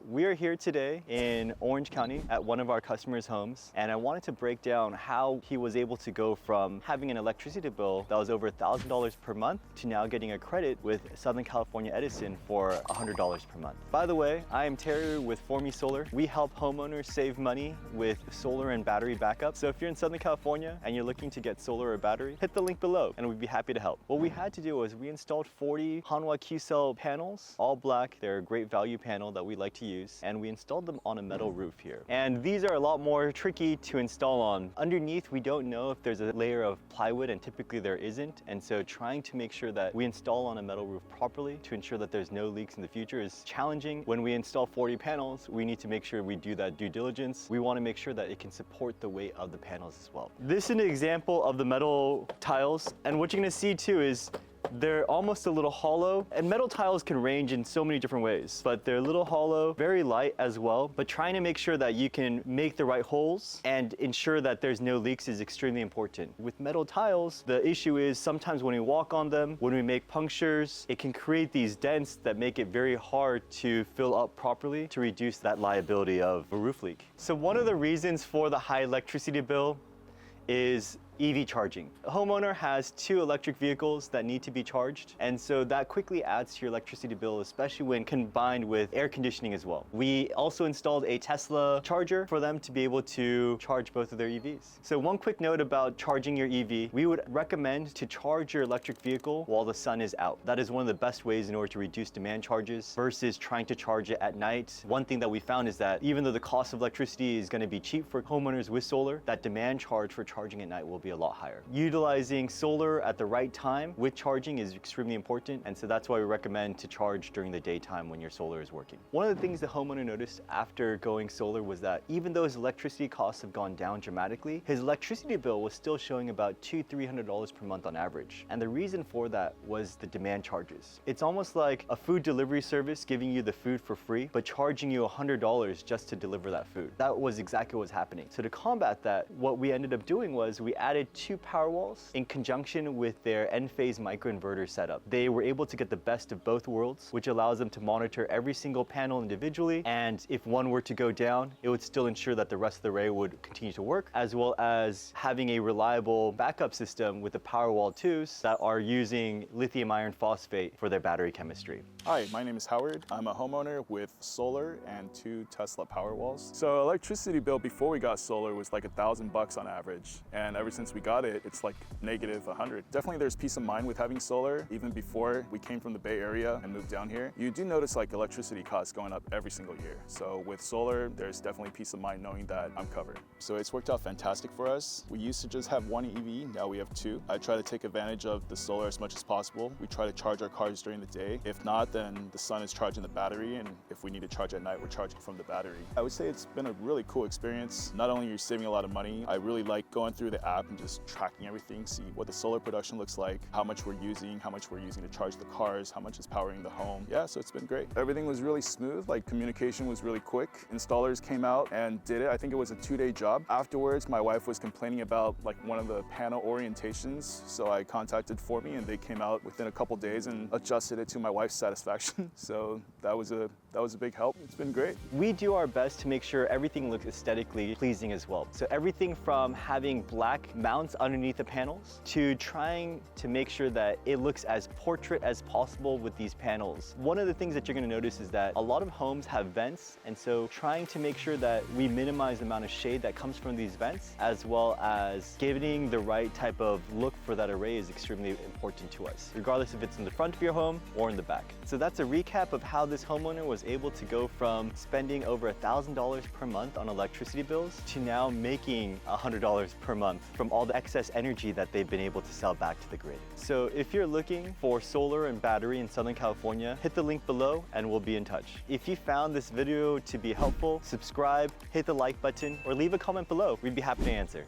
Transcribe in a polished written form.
We are here today in Orange County at one of our customers' homes, and I wanted to break down how he was able to go from having an electricity bill that was over $1,000 per month to now getting a credit with Southern California Edison for $100 per month. By the way, I am Terry with Forme Solar. We help homeowners save money with solar and battery backup. So if you're in Southern California and you're looking to get solar or battery, hit the link below and we'd be happy to help. What we had to do was we installed 40 Hanwha Q-cell panels, all black. They're a great value panel that we like to use, and we installed them on a metal roof here. And these are a lot more tricky to install on. Underneath, we don't know if there's a layer of plywood, and typically there isn't. And so trying to make sure that we install on a metal roof properly to ensure that there's no leaks in the future is challenging. When we install 40 panels, we need to make sure we do that due diligence. We want to make sure that it can support the weight of the panels as well. This is an example of the metal tiles, and what you're going to see too is they're almost a little hollow, and metal tiles can range in so many different ways, but they're a little hollow, very light as well. But trying to make sure that you can make the right holes and ensure that there's no leaks is extremely important. With metal tiles, the issue is sometimes when we walk on them, when we make punctures, it can create these dents that make it very hard to fill up properly to reduce that liability of a roof leak. So one of the reasons for the high electricity bill is EV charging. A homeowner has 2 electric vehicles that need to be charged, and so that quickly adds to your electricity bill, especially when combined with air conditioning as well. We also installed a Tesla charger for them to be able to charge both of their EVs. So one quick note about charging your EV, we would recommend to charge your electric vehicle while the sun is out. That is one of the best ways in order to reduce demand charges versus trying to charge it at night. One thing that we found is that even though the cost of electricity is going to be cheap for homeowners with solar, that demand charge for charging at night will be a lot higher. Utilizing solar at the right time with charging is extremely important, and so that's why we recommend to charge during the daytime when your solar is working. One of the things the homeowner noticed after going solar was that even though his electricity costs have gone down dramatically, his electricity bill was still showing about $200–300 per month on average. And the reason for that was the demand charges. It's almost like a food delivery service giving you the food for free, but charging you $100 just to deliver that food. That was exactly what was happening. So to combat that, what we ended up doing was we added 2 power walls in conjunction with their end-phase micro-inverter setup. They were able to get the best of both worlds, which allows them to monitor every single panel individually, and if one were to go down, it would still ensure that the rest of the array would continue to work, as well as having a reliable backup system with the Powerwall 2s that are using lithium iron phosphate for their battery chemistry. Hi, my name is Howard. I'm a homeowner with solar and 2 Tesla Powerwalls. So electricity bill before we got solar was like $1,000 on average, and ever since we got it, it's like -100. Definitely there's peace of mind with having solar. Even before we came from the Bay Area and moved down here, you do notice like electricity costs going up every single year. So with solar, there's definitely peace of mind knowing that I'm covered. So it's worked out fantastic for us. We used to just have 1 EV, now we have 2. I try to take advantage of the solar as much as possible. We try to charge our cars during the day. If not, then the sun is charging the battery, and if we need to charge at night, we're charging from the battery. I would say it's been a really cool experience. Not only are you saving a lot of money, I really like going through the app and just tracking everything, see what the solar production looks like, how much we're using to charge the cars, how much is powering the home. Yeah, so it's been great. Everything was really smooth, like communication was really quick. Installers came out and did it. I think it was a 2-day job. Afterwards, my wife was complaining about like one of the panel orientations, so I contacted Forme and they came out within a couple days and adjusted it to my wife's satisfaction. So that was a big help. It's been great. We do our best to make sure everything looks aesthetically pleasing as well. So everything from having black mounts underneath the panels to trying to make sure that it looks as portrait as possible with these panels. One of the things that you're going to notice is that a lot of homes have vents, and so trying to make sure that we minimize the amount of shade that comes from these vents, as well as giving the right type of look for that array is extremely important to us, regardless if it's in the front of your home or in the back. So that's a recap of how this homeowner was able to go from spending over $1,000 per month on electricity bills to now making $100 per month from all the excess energy that they've been able to sell back to the grid. So if you're looking for solar and battery in Southern California, hit the link below and we'll be in touch. If you found this video to be helpful, subscribe, hit the like button, or leave a comment below. We'd be happy to answer.